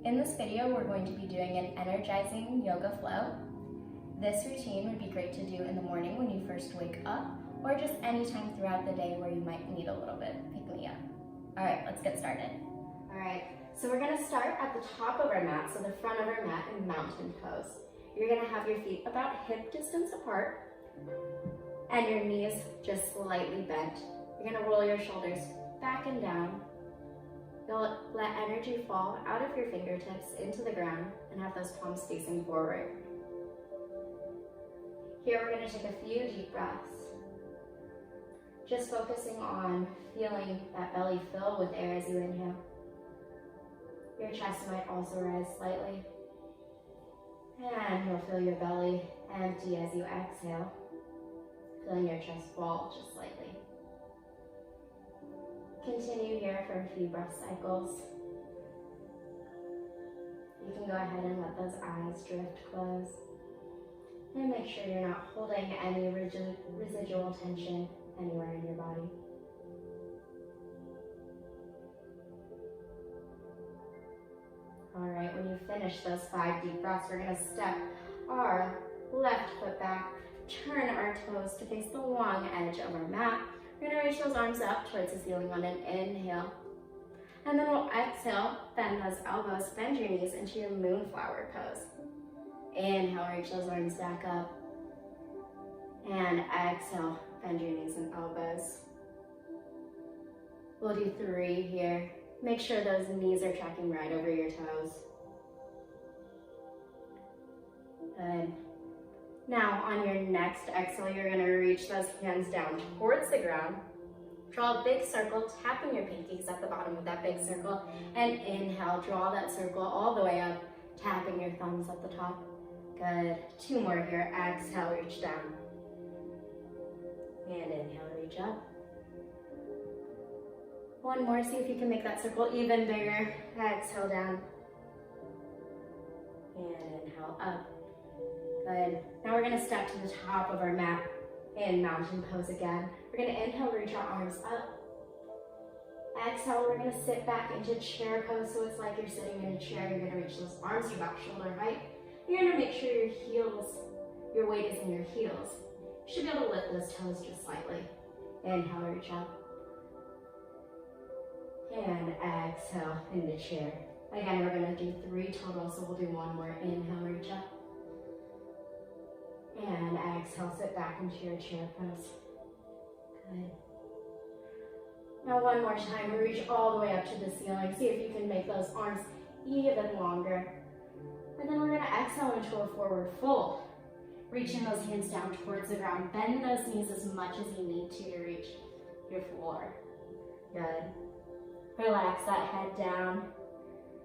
In this video, we're going to be doing an energizing yoga flow. This routine would be great to do in the morning when you first wake up, or just any time throughout the day where you might need a little bit pick me up. All right, let's get started. All right, so we're gonna start at the top of our mat, so the front of our mat in mountain pose. You're gonna have your feet about hip distance apart, and your knees just slightly bent. You're gonna roll your shoulders back and down. You'll let energy fall out of your fingertips into the ground and have those palms facing forward. Here we're going to take a few deep breaths. Just focusing on feeling that belly fill with air as you inhale. Your chest might also rise slightly. And you'll feel your belly empty as you exhale, feeling your chest fall just slightly. Continue here for a few breath cycles. You can go ahead and let those eyes drift closed. And make sure you're not holding any residual tension anywhere in your body. All right, when you finish those 5 deep breaths, we're gonna step our left foot back, turn our toes to face the long edge of our mat. We're gonna reach those arms up towards the ceiling on an inhale. And then we'll exhale, bend those elbows, bend your knees into your moonflower pose. Inhale, reach those arms back up. And exhale, bend your knees and elbows. We'll do 3 here. Make sure those knees are tracking right over your toes. Good. Now, on your next exhale, you're gonna reach those hands down towards the ground. Draw a big circle, tapping your pinkies at the bottom of that big circle. And inhale, draw that circle all the way up, tapping your thumbs at the top. Good. 2 more here. Exhale, reach down. And inhale, reach up. 1 more, see if you can make that circle even bigger. Exhale down. And inhale up. Good. Now we're gonna step to the top of our mat in mountain pose again. We're gonna inhale, reach our arms up. Exhale, we're gonna sit back into chair pose, so it's like you're sitting in a chair. You're gonna reach those arms to about shoulder height. You're gonna make sure your heels, your weight is in your heels. You should be able to lift those toes just slightly. Inhale, reach up. And exhale into chair. Again, we're gonna do 3 total, so we'll do 1 more. Inhale, reach up. And exhale, sit back into your chair pose. Good. Now 1 more time, reach all the way up to the ceiling. See if you can make those arms even longer. And then we're gonna exhale into a forward fold. Reaching those hands down towards the ground. Bend those knees as much as you need to reach your floor. Good. Relax that head down.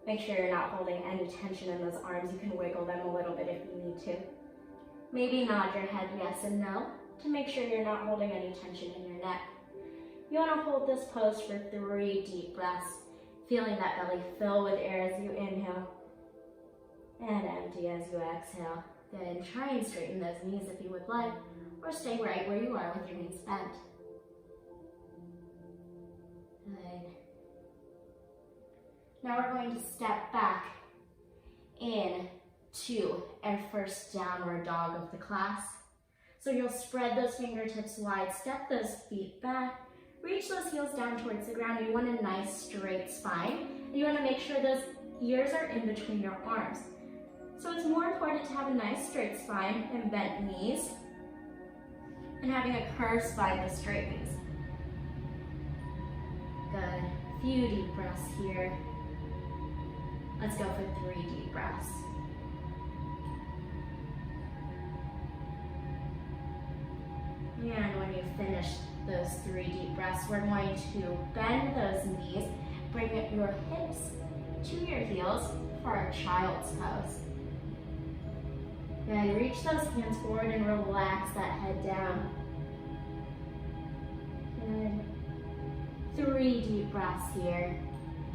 Make sure you're not holding any tension in those arms. You can wiggle them a little bit if you need to. Maybe nod your head yes and no to make sure you're not holding any tension in your neck. You want to hold this pose for 3 deep breaths, feeling that belly fill with air as you inhale and empty as you exhale. Then try and straighten those knees if you would like, or stay right where you are with your knees bent. Good. Now we're going to step back into our first downward dog of the class. So you'll spread those fingertips wide, step those feet back, reach those heels down towards the ground. You want a nice straight spine. And you want to make sure those ears are in between your arms. So it's more important to have a nice straight spine and bent knees, and having a curved spine with straight knees. Good. Few deep breaths here. Let's go for 3 deep breaths. And when you finish those 3 deep breaths, we're going to bend those knees, bring your hips to your heels for our child's pose. Then reach those hands forward and relax that head down. Good. 3 deep breaths here,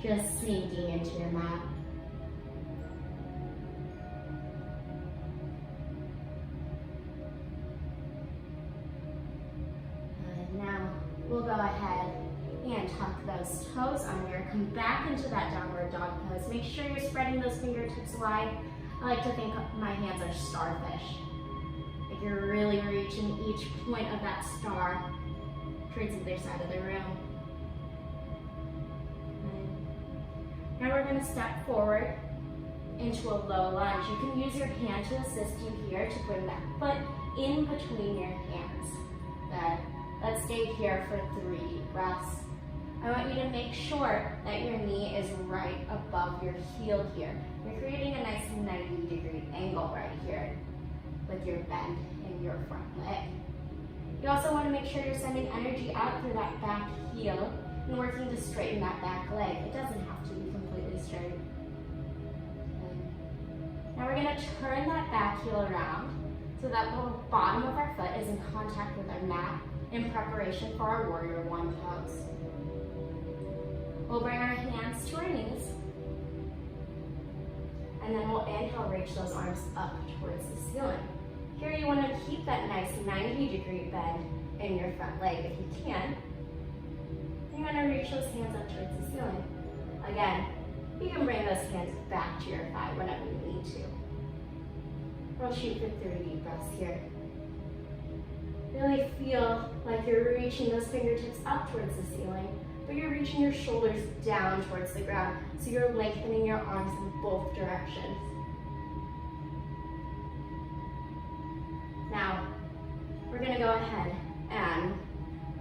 just sinking into your mat. Good. Now we'll go ahead And tuck those toes under. Come back into that downward dog pose. Make sure you're spreading those fingertips wide. I like to think my hands are starfish. Like you're really reaching each point of that star towards either side of the room. Now we're going to step forward into a low lunge. You can use your hand to assist you here to bring that foot in between your hands. Good. Let's stay here for 3 deep breaths. I want you to make sure that your knee is right above your heel here. You're creating a nice 90-degree angle right here with your bend in your front leg. You also want to make sure you're sending energy out through that back heel and working to straighten that back leg. It doesn't have to be completely straight. Okay. Now we're going to turn that back heel around so that the bottom of our foot is in contact with our mat in preparation for our warrior one pose. We'll bring our hands to our knees, and then we'll inhale, reach those arms up towards the ceiling. Here you want to keep that nice 90-degree bend in your front leg if you can. And you want to reach those hands up towards the ceiling. Again, you can bring those hands back to your thigh whenever you need to. We'll shoot for 3 deep breaths here. Really feel like you're reaching those fingertips up towards the ceiling, but you're reaching your shoulders down towards the ground, so you're lengthening your arms in both directions. Now, we're going to go ahead and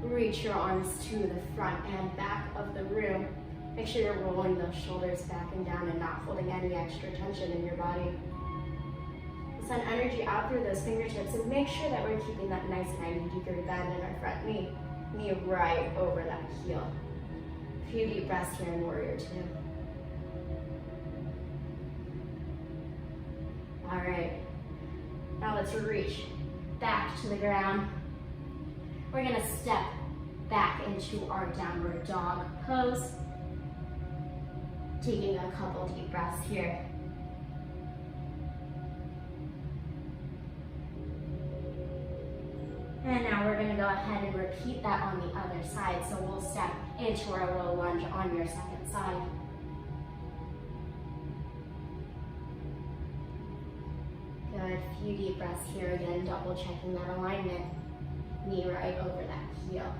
reach your arms to the front and back of the room. Make sure you're rolling those shoulders back and down and not holding any extra tension in your body. Send energy out through those fingertips and make sure that we're keeping that nice 90-degree bend in our front knee right over that heel. A few deep breaths here in Warrior Two. All right, now let's reach back to the ground. We're gonna step back into our downward dog pose. Taking a couple deep breaths here. And now we're going to go ahead and repeat that on the other side. So we'll step into our low lunge on your second side. Good, few deep breaths here again, double checking that alignment. Knee right over that heel.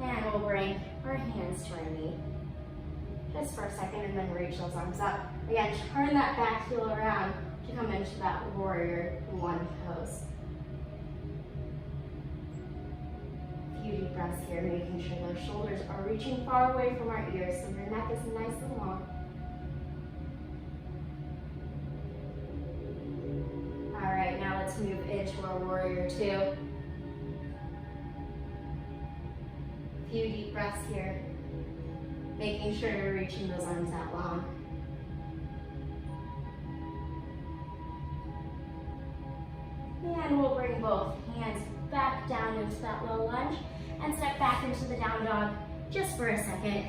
And we'll bring our hands to our knee just for a second and then reach those arms up. Again, turn that back heel around to come into that Warrior One pose. Deep breaths here, making sure those shoulders are reaching far away from our ears so your neck is nice and long. All right, now let's move into our Warrior Two. Few deep breaths here, making sure you're reaching those arms out long. And we'll bring both hands back down into that low lunge and step back into the down dog just for a second.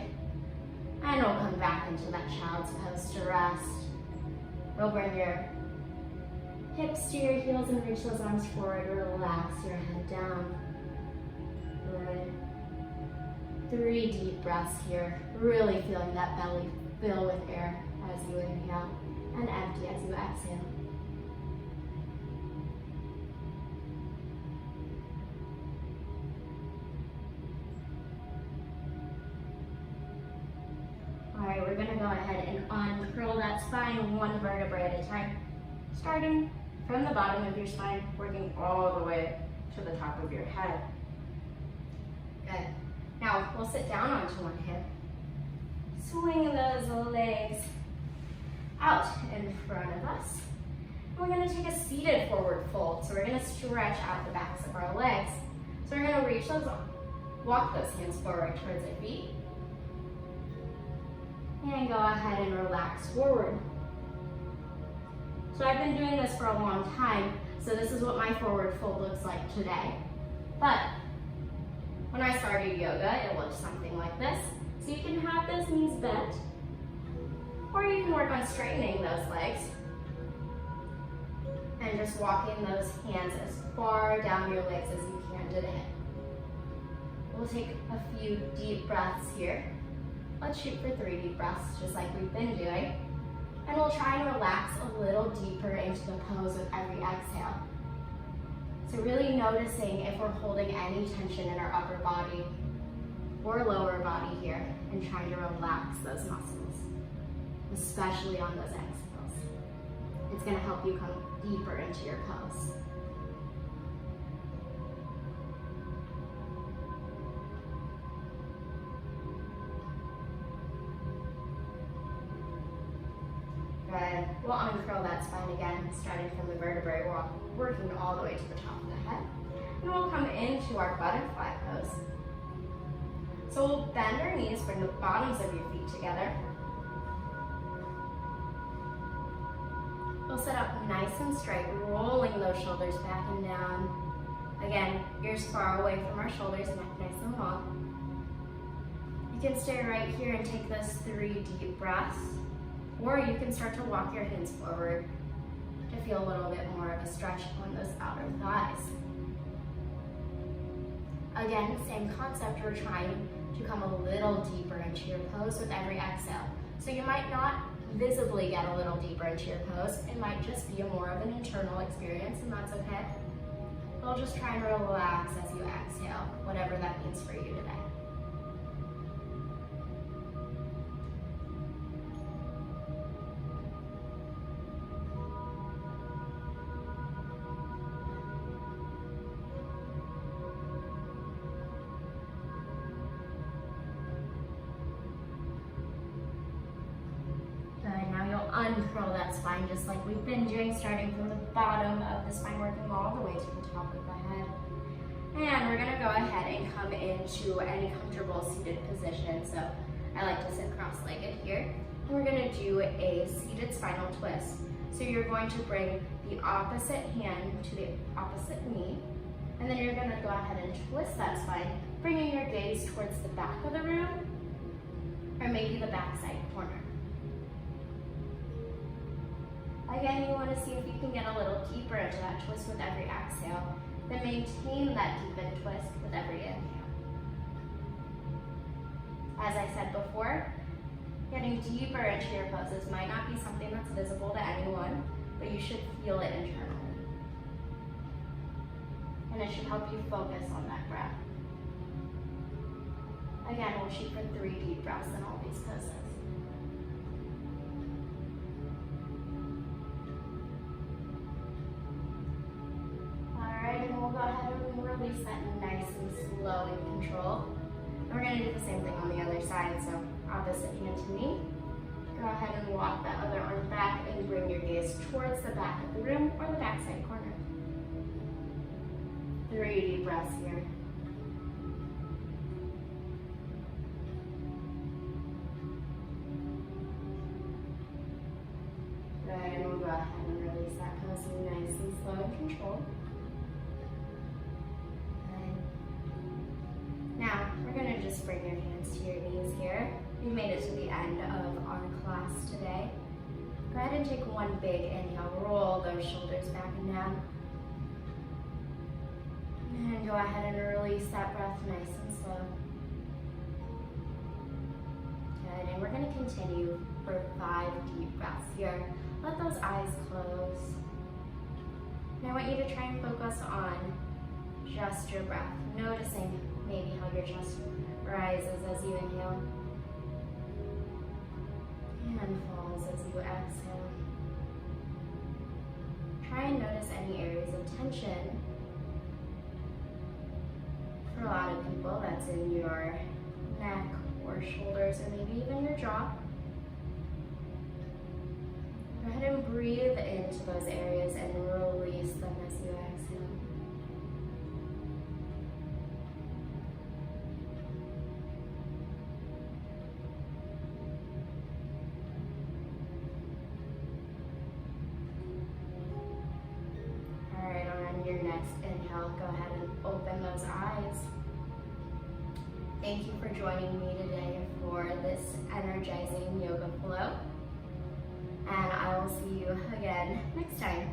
And we'll come back into that child's pose to rest. We'll bring your hips to your heels and reach those arms forward. Relax your head down. Good. 3 deep breaths here. Really feeling that belly fill with air as you inhale and empty as you exhale. All right, we're gonna go ahead and uncurl that spine 1 vertebrae at a time. Starting from the bottom of your spine, working all the way to the top of your head. Good. Now, we'll sit down onto one hip. Swing those legs out in front of us. And we're gonna take a seated forward fold. So we're gonna stretch out the backs of our legs. So we're gonna reach those up. Walk those hands forward towards our feet. And go ahead and relax forward. So I've been doing this for a long time, so this is what my forward fold looks like today. But when I started yoga, it looked something like this. So you can have those knees bent, or you can work on straightening those legs and just walking those hands as far down your legs as you can today. We'll take a few deep breaths here. Let's shoot for 3 deep breaths, just like we've been doing. And we'll try and relax a little deeper into the pose with every exhale. So really noticing if we're holding any tension in our upper body or lower body here, and trying to relax those muscles, especially on those exhales. It's going to help you come deeper into your pose. Good. We'll uncurl that spine again, starting from the vertebrae. We're working all the way to the top of the head. And we'll come into our butterfly pose. So we'll bend our knees, bring the bottoms of your feet together. We'll sit up nice and straight, rolling those shoulders back and down. Again, ears far away from our shoulders, neck nice and long. You can stay right here and take those 3 deep breaths, or you can start to walk your hands forward to feel a little bit more of a stretch on those outer thighs. Again, same concept, we're trying to come a little deeper into your pose with every exhale. So you might not visibly get a little deeper into your pose. It might just be more of an internal experience, and that's okay. We'll just try and relax as you exhale, whatever that means for you today. Uncurl that spine just like we've been doing, starting from the bottom of the spine, working all the way to the top of the head. And we're gonna go ahead and come into any comfortable seated position. So I like to sit cross-legged here. And we're gonna do a seated spinal twist. So you're going to bring the opposite hand to the opposite knee, and then you're gonna go ahead and twist that spine, bringing your gaze towards the back of the room, or maybe the backside corner. Again, you want to see if you can get a little deeper into that twist with every exhale, then maintain that deepened twist with every inhale. As I said before, getting deeper into your poses might not be something that's visible to anyone, but you should feel it internally. And it should help you focus on that breath. Again, we'll shoot for 3 deep breaths in all these poses. And we'll go ahead and release that nice and slow and control. And we're going to do the same thing on the other side, so opposite hand to me. Go ahead and walk that other arm back and bring your gaze towards the back of the room or the backside corner. 3 deep breaths here. Good, and we'll go ahead and release that pose nice and slow and controlled. Now, we're going to just bring your hands to your knees here. We've made it to the end of our class today. Go ahead and take 1 big inhale. Roll those shoulders back and down. And go ahead and release that breath nice and slow. Good, and we're going to continue for 5 deep breaths here. Let those eyes close. And I want you to try and focus on just your breath, noticing maybe how your chest rises as you inhale and falls as you exhale. Try and notice any areas of tension. For a lot of people, that's in your neck or shoulders, or maybe even your jaw. Go ahead and breathe into those areas and release them as you exhale. Your next inhale, go ahead and open those eyes. Thank you for joining me today for this energizing yoga flow. And I will see you again next time.